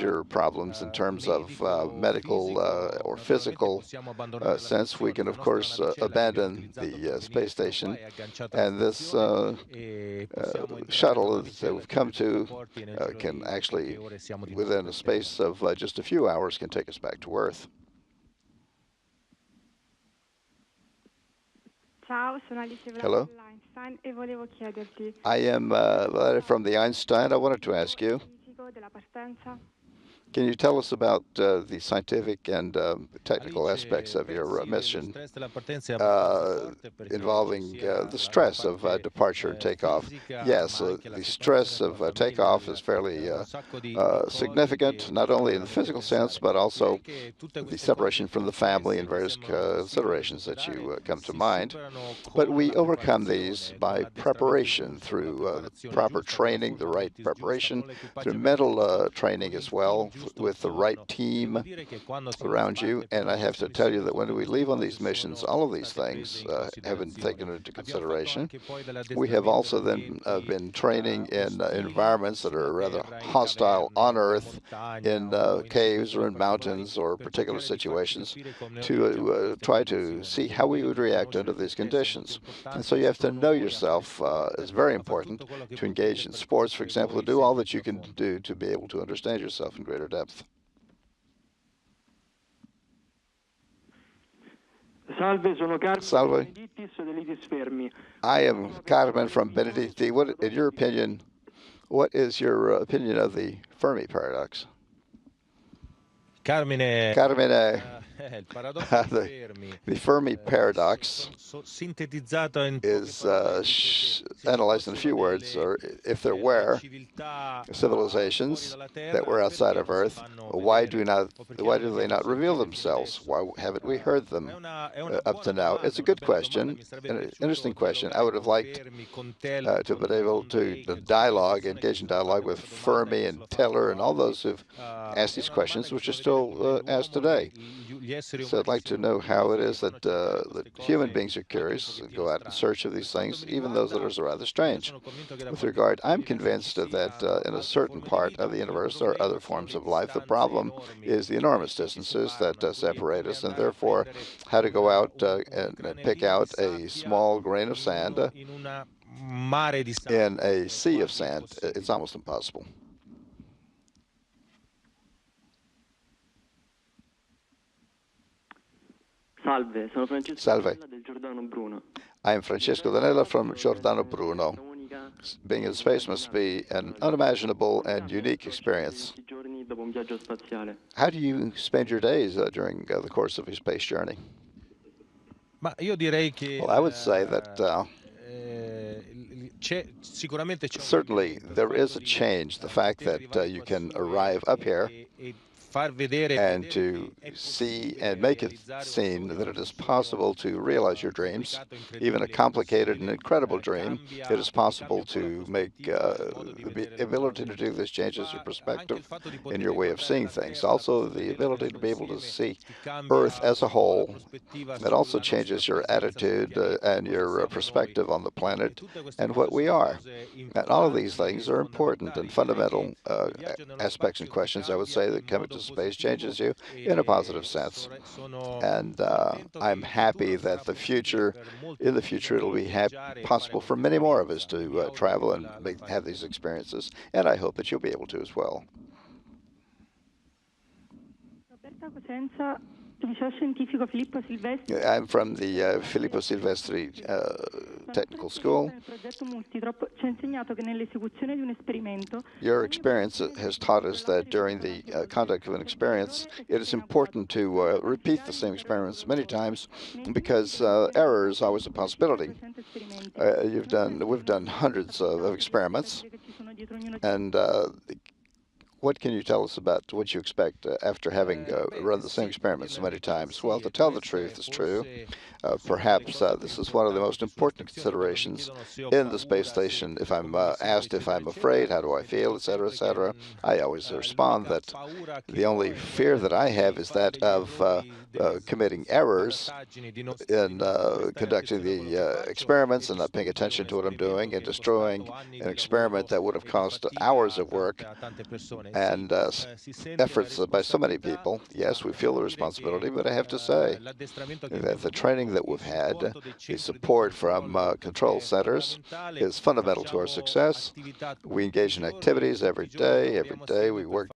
major problems in terms of medical or physical sense, we can, of course, abandon the space station. And this shuttle that we've come to can actually, within a space of just a few hours, can take us back to Earth. Hello? I am from the Einstein. I wanted to ask you, can you tell us about the scientific and technical aspects of your mission involving the stress of departure and takeoff? Yes, the stress of takeoff is fairly significant, not only in the physical sense, but also the separation from the family and various considerations that you come to mind. But we overcome these by preparation through proper training, the right preparation, through mental training as well, with the right team around you. And I have to tell you that when we leave on these missions, all of these things have been taken into consideration. We have also then been training in environments that are rather hostile on Earth, in caves or in mountains or particular situations, to try to see how we would react under these conditions. And so you have to know yourself. It's very important to engage in sports, for example, to do all that you can do to be able to understand yourself in greater depth. Salve. I am Carmen from Benedetti. What, in your opinion, what is your opinion of the Fermi paradox? Carmine, the Fermi paradox is analyzed in a few words, or if there were civilizations that were outside of Earth, why do they not reveal themselves? Why haven't we heard them up to now? It's a good question, an interesting question. I would have liked to have been able to engage in dialogue with Fermi and Teller and all those who've asked these questions, which are still asked today. So I'd like to know how it is that human beings are curious and go out in search of these things, even those that are rather strange. With regard, I'm convinced that in a certain part of the universe there are other forms of life. The problem is the enormous distances that separate us, and therefore how to go out and pick out a small grain of sand in a sea of sand. It's almost impossible. Salve. I am Francesco Danella from Giordano Bruno. Being in space must be an unimaginable and unique experience. How do you spend your days during the course of your space journey? Well, I would say that certainly there is a change. The fact that you can arrive up here and to see and make it seen that it is possible to realize your dreams, even a complicated and incredible dream. It is possible to make the ability to do this changes your perspective and your way of seeing things. Also, the ability to be able to see Earth as a whole. That also changes your attitude and your perspective on the planet and what we are. And all of these things are important and fundamental aspects and questions, I would say, that come into space changes you in a positive sense. And I'm happy that in the future, it'll be possible for many more of us to travel and have these experiences. And I hope that you'll be able to as well. I'm from the Filippo Silvestri Technical School. Your experience has taught us that during the conduct of an experience, it is important to repeat the same experiments many times because error is always a possibility. We've done hundreds of experiments, and what can you tell us about what you expect after having run the same experiment so many times? Well, to tell the truth is true. Perhaps this is one of the most important considerations in the space station. If I'm asked if I'm afraid, how do I feel, etc., I always respond that the only fear that I have is that of committing errors in conducting the experiments and not paying attention to what I'm doing and destroying an experiment that would have cost hours of work and efforts by so many people. Yes, we feel the responsibility, but I have to say that the training that we've had, the support from control centers, is fundamental to our success. We engage in activities every day. Every day we work